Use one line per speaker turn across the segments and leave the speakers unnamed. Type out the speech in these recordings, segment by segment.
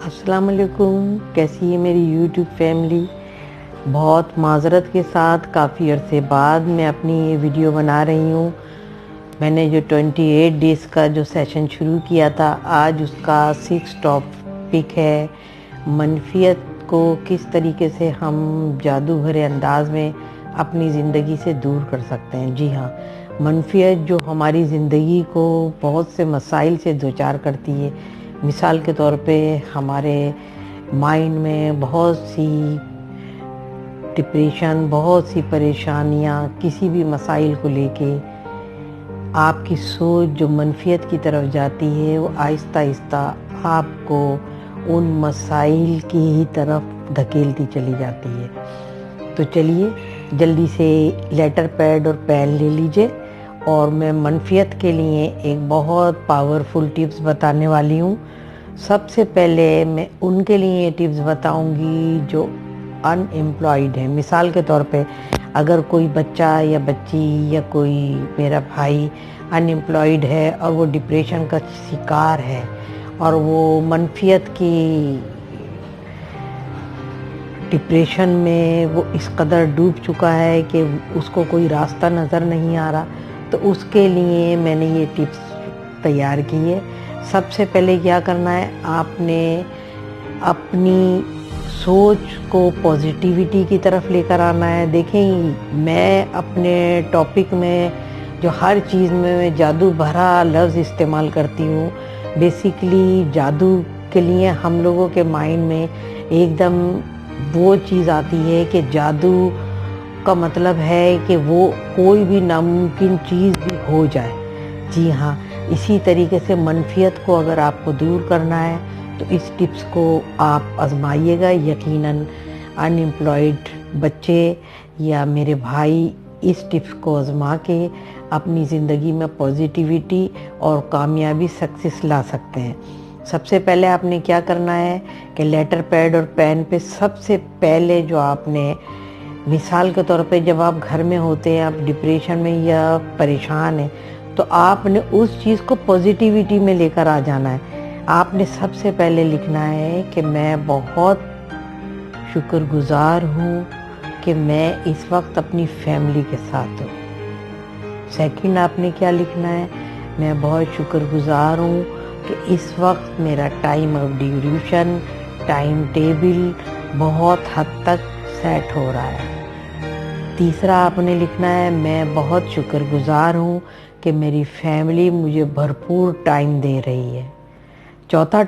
السلام علیکم، کیسی ہے میری یوٹیوب فیملی؟ بہت معذرت کے ساتھ کافی عرصے بعد میں اپنی یہ ویڈیو بنا رہی ہوں۔ میں نے جو 28 ڈیز کا جو سیشن شروع کیا تھا، آج اس کا 6 ٹاپک ہے منفیت کو کس طریقے سے ہم جادو بھرے انداز میں اپنی زندگی سے دور کر سکتے ہیں۔ جی ہاں، منفیت جو ہماری زندگی کو بہت سے مسائل سے دوچار کرتی ہے۔ مثال کے طور پہ ہمارے مائنڈ میں بہت سی ڈپریشن، بہت سی پریشانیاں، کسی بھی مسائل کو لے کے آپ کی سوچ جو منفیت کی طرف جاتی ہے، وہ آہستہ آہستہ آپ کو ان مسائل کی ہی طرف دھکیلتی چلی جاتی ہے۔ تو چلیے جلدی سے لیٹر پیڈ اور پین لے لیجئے، اور میں منفیت کے لیے ایک بہت پاورفل ٹپس بتانے والی ہوں۔ سب سے پہلے میں ان کے لیے یہ ٹپس بتاؤں گی جو ان امپلائڈ ہیں۔ مثال کے طور پہ اگر کوئی بچہ یا بچی یا کوئی میرا بھائی ان امپلائڈ ہے اور وہ ڈپریشن کا شکار ہے اور وہ منفیت کی ڈپریشن میں وہ اس قدر ڈوب چکا ہے کہ اس کو کوئی راستہ نظر نہیں آ رہا، تو اس کے لیے میں نے یہ ٹپس تیار کی ہے۔ سب سے پہلے کیا کرنا ہے، آپ نے اپنی سوچ کو پازیٹیوٹی کی طرف لے کر آنا ہے۔ دیکھیں، میں اپنے ٹاپک میں جو ہر چیز میں جادو بھرا لفظ استعمال کرتی ہوں، بیسیکلی جادو کے لیے ہم لوگوں کے مائنڈ میں ایک دم وہ چیز آتی ہے کہ جادو کا مطلب ہے کہ وہ کوئی بھی ناممکن چیز بھی ہو جائے۔ جی ہاں، اسی طریقے سے منفیت کو اگر آپ کو دور کرنا ہے تو اس ٹپس کو آپ آزمائیے گا۔ یقیناً ان امپلائڈ بچے یا میرے بھائی اس ٹپس کو آزما کے اپنی زندگی میں پازیٹیوٹی اور کامیابی سکسیس لا سکتے ہیں۔ سب سے پہلے آپ نے کیا کرنا ہے کہ لیٹر پیڈ اور پین پہ سب سے پہلے جو آپ نے، مثال کے طور پہ جب آپ گھر میں ہوتے ہیں، آپ ڈپریشن میں یا پریشان ہیں، تو آپ نے اس چیز کو پازیٹیوٹی میں لے کر آ جانا ہے۔ آپ نے سب سے پہلے لکھنا ہے کہ میں بہت شکر گزار ہوں کہ میں اس وقت اپنی فیملی کے ساتھ ہوں۔ سیکنڈ آپ نے کیا لکھنا ہے، میں بہت شکر گزار ہوں کہ اس وقت میرا time of duration, time table بہت حد تک سیٹ ہو رہا ہے۔ تیسرا آپ نے لکھنا ہے، میں بہت شکر گزار ہوں کہ میری فیملی مجھے بھرپور ٹائم دے رہی ہے۔ چوتھا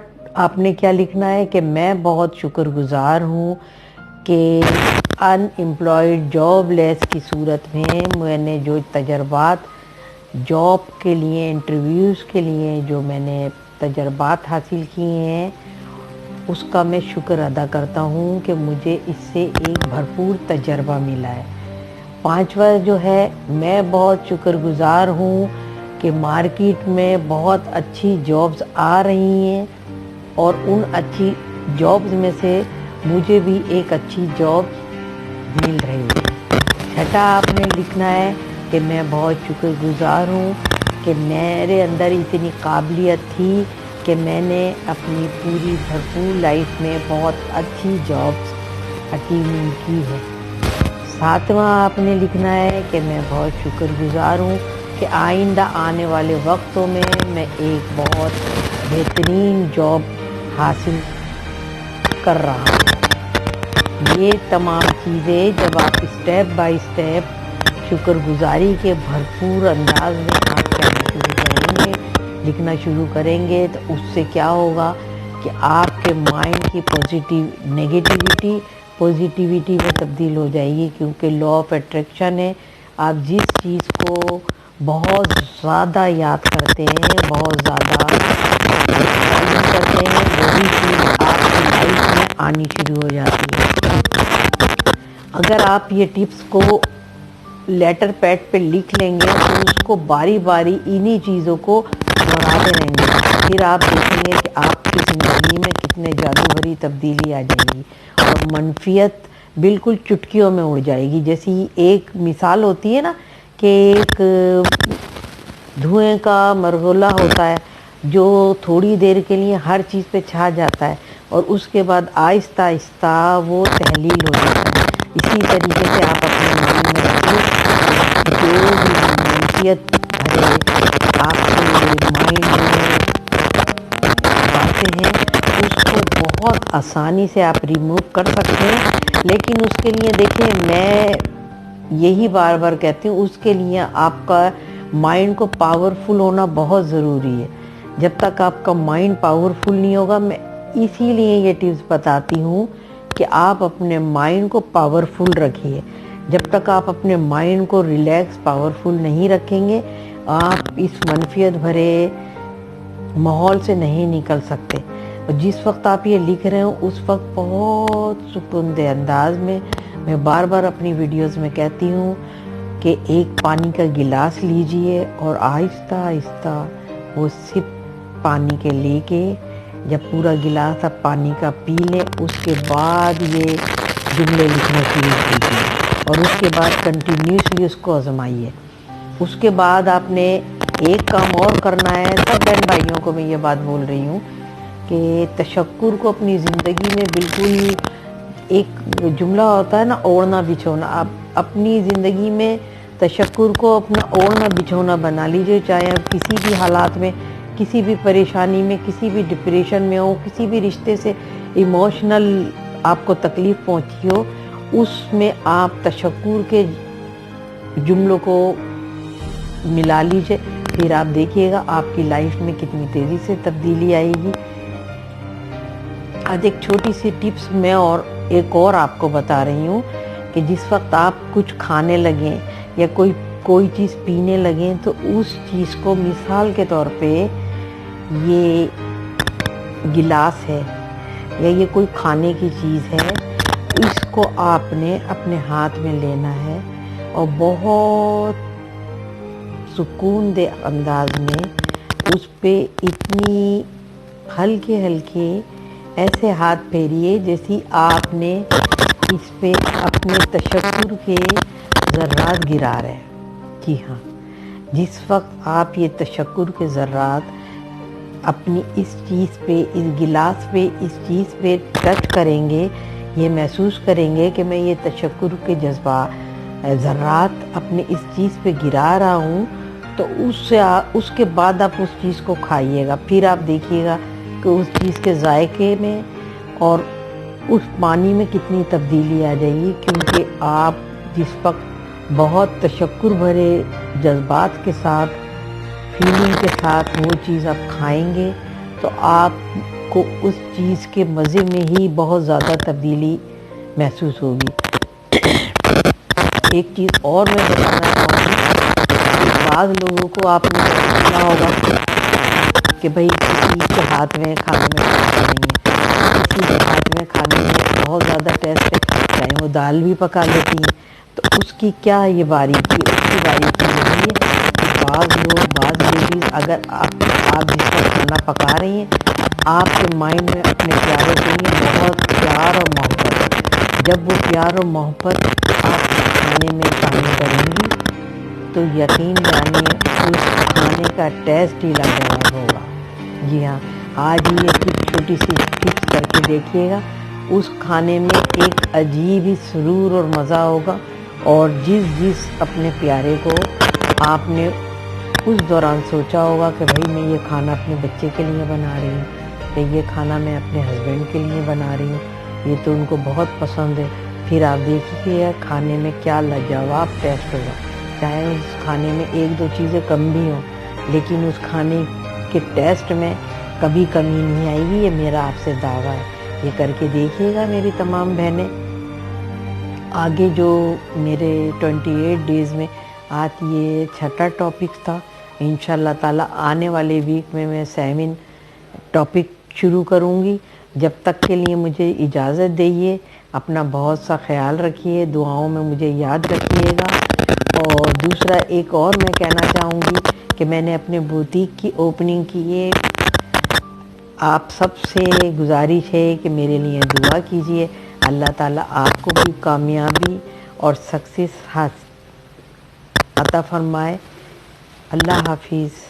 آپ نے کیا لکھنا ہے کہ میں بہت شکر گزار ہوں کہ ان امپلائڈ جاب لیس کی صورت میں نے جو تجربات جاب کے لیے، انٹرویوز کے لیے جو میں نے تجربات حاصل کیے ہیں، اس کا میں شکر ادا کرتا ہوں کہ مجھے اس سے ایک بھرپور تجربہ ملا ہے۔ پانچواں جو ہے، میں بہت شکر گزار ہوں کہ مارکیٹ میں بہت اچھی جابز آ رہی ہیں اور ان اچھی جابز میں سے مجھے بھی ایک اچھی جاب مل رہی ہے۔ چھٹا آپ نے لکھنا ہے کہ میں بہت شکر گزار ہوں کہ میرے اندر اتنی قابلیت تھی کہ میں نے اپنی پوری بھرپور لائف میں بہت اچھی جابز اچیومنٹ کی ہے۔ ساتواں آپ نے لکھنا ہے کہ میں بہت شکر گزار ہوں کہ آئندہ آنے والے وقتوں میں میں ایک بہت بہترین جاب حاصل کر رہا ہوں۔ یہ تمام چیزیں جب آپ اسٹیپ بائی اسٹیپ شکر گزاری کے بھرپور انداز میں آپ کہنا شروع کریں گے، لکھنا شروع کریں گے، تو اس سے کیا ہوگا کہ آپ کے مائنڈ کی نیگیٹیوٹی پازیٹیوٹی میں تبدیل ہو جائے گی، کیونکہ لا آف اٹریکشن ہے۔ آپ جس چیز کو بہت زیادہ یاد کرتے ہیں، بہت زیادہ ویلیو کرتے ہیں، وہی چیز آپ کی لائف میں آنی شروع ہو جاتی ہے۔ اگر آپ یہ ٹپس کو لیٹر پیڈ پہ لکھ لیں گے تو اس کو باری باری انہی چیزوں کو دہراتے رہیں گے، پھر آپ دیکھیں گے کہ آپ کی زندگی میں کتنے جادو بھری تبدیلی آ جائے گی اور منفیت بالکل چٹکیوں میں اڑ جائے گی۔ جیسی ایک مثال ہوتی ہے نا کہ ایک دھوئیں کا مرغلہ ہوتا ہے جو تھوڑی دیر کے لیے ہر چیز پہ چھا جاتا ہے، اور اس کے بعد آہستہ آہستہ وہ تحلیل ہو جاتا ہے۔ اسی طریقے سے آپ اپنے مائنڈ میں رکھیے، جو بھی منفیت بھرے آپ کے مائنڈ میں باتیں ہیں اس کو بہت آسانی سے آپ ریموو کر سکتے ہیں، لیکن اس کے لیے دیکھیں میں یہی بار بار کہتی ہوں، اس کے لیے آپ کا مائنڈ کو پاورفل ہونا بہت ضروری ہے۔ جب تک آپ کا مائنڈ پاورفل نہیں ہوگا، میں اسی لیے یہ ٹپس بتاتی ہوں کہ آپ اپنے مائنڈ کو پاورفل رکھیے۔ جب تک آپ اپنے مائنڈ کو ریلیکس پاورفل نہیں رکھیں گے، آپ اس منفیت بھرے ماحول سے نہیں نکل سکتے۔ اور جس وقت آپ یہ لکھ رہے ہوں اس وقت بہت سکون دہ انداز میں بار بار اپنی ویڈیوز میں کہتی ہوں کہ ایک پانی کا گلاس لیجئے اور آہستہ آہستہ وہ سپ پانی کے لے کے جب پورا گلاس آپ پانی کا پی لیں، اس کے بعد یہ جملے لکھنا شروع کیجیے اور اس کے بعد کنٹینیوسلی اس کو آزمائیے۔ اس کے بعد آپ نے ایک کام اور کرنا ہے، سب بہن بھائیوں کو میں یہ بات بول رہی ہوں کہ تشکر کو اپنی زندگی میں بالکل، ایک جملہ ہوتا ہے نا اوڑھنا بچھونا، آپ اپنی زندگی میں تشکر کو اپنا اوڑھنا بچھونا بنا لیجئے، چاہے آپ کسی بھی حالات میں، کسی بھی پریشانی میں، کسی بھی ڈپریشن میں ہو، کسی بھی رشتے سے ایموشنل آپ کو تکلیف پہنچی ہو، اس میں آپ تشکر کے جملوں کو ملا لیجئے، پھر آپ دیکھیے گا آپ کی لائف میں کتنی تیزی سے تبدیلی آئے گی۔ آج ایک چھوٹی سی ٹپس میں اور ایک اور آپ کو بتا رہی ہوں کہ جس وقت آپ کچھ کھانے لگیں یا کوئی چیز پینے لگیں تو اس چیز کو، مثال کے طور پہ یہ گلاس ہے یا یہ کوئی کھانے کی چیز ہے، اس کو آپ نے اپنے ہاتھ میں لینا ہے اور بہت سکون دہ انداز میں اس پہ اتنی ہلکے ہلکے ایسے ہاتھ پھیریے جیسی آپ نے اس پہ اپنے تشکر کے ذرات گرا رہے ہیں۔ جی ہاں، جس وقت آپ یہ تشکر کے ذرات اپنی اس چیز پہ، اس گلاس پہ، اس چیز پہ ٹچ کریں گے، یہ محسوس کریں گے کہ میں یہ تشکر کے ذرات اپنے اس چیز پہ گرا رہا ہوں، تو اس کے بعد آپ اس چیز کو کھائیے گا، پھر آپ دیکھیے گا کہ اس چیز کے ذائقے میں اور اس پانی میں کتنی تبدیلی آ جائے گی، کیونکہ آپ جس وقت بہت تشکر بھرے جذبات کے ساتھ، فیلنگ کے ساتھ وہ چیز آپ کھائیں گے تو آپ کو اس چیز کے مزے میں ہی بہت زیادہ تبدیلی محسوس ہوگی۔ ایک چیز اور میں بتانا چاہوں گی، بعض لوگوں کو آپ نے سنا ہوگا کہ بھئی کسی کے ہاتھ میں کھانے میں ٹیسٹ نہیں ہے، کسی کے ہاتھ میں کھانے میں بہت زیادہ ٹیسٹ ہے، چاہے وہ دال بھی پکا لیتی ہیں، تو اس کی کیا یہ باریکی ہے؟ اس کی باریکی یہی ہے کہ بعض لیڈیز، اگر آپ جس وقت کھانا پکا رہی ہیں، آپ کے مائنڈ میں اپنے پیاروں کے لیے بہت پیار اور محبت ہے، جب وہ پیار اور محبت آپ کھانے میں شامل کریں گی تو یقین جانیے اس کھانے کا ٹیسٹ ہی لاجواب ہوگا۔ جی ہاں، آج ہی یہ چھوٹی سی ٹپس کر کے دیکھیے گا، اس کھانے میں ایک عجیب ہی سرور اور مزہ ہوگا، اور جس اپنے پیارے کو آپ نے اس دوران سوچا ہوگا کہ بھائی میں یہ کھانا اپنے بچے کے لیے بنا رہی ہوں، کہ یہ کھانا میں اپنے ہسبینڈ کے لیے بنا رہی ہوں، یہ تو ان کو بہت پسند ہے، پھر آپ دیکھیے کھانے میں کیا لاجواب ٹیسٹ ہوگا، چاہے اس کھانے میں ایک دو چیزیں کم بھی ہوں، لیکن اس کھانے کے ٹیسٹ میں کبھی کمی نہیں آئے گی، یہ میرا آپ سے دعویٰ ہے۔ یہ کر کے دیکھیے گا میری تمام بہنیں۔ آگے جو میرے 28 ڈیز میں آج یہ چھٹا ٹاپک تھا، انشاءاللہ تعالیٰ آنے والے ویک میں 7 ٹاپک شروع کروں گی۔ جب تک کے لیے مجھے اجازت دیجیے، اپنا بہت سا خیال رکھیے، دعاؤں میں مجھے یاد رکھیے گا۔ اور دوسرا ایک اور میں کہنا چاہوں گی کہ میں نے اپنے بوتیک کی اوپننگ کی ہے، آپ سب سے گزارش ہے کہ میرے لیے دعا کیجیے، اللہ تعالیٰ آپ کو بھی کامیابی اور سکسیس عطا فرمائے۔ اللہ حافظ۔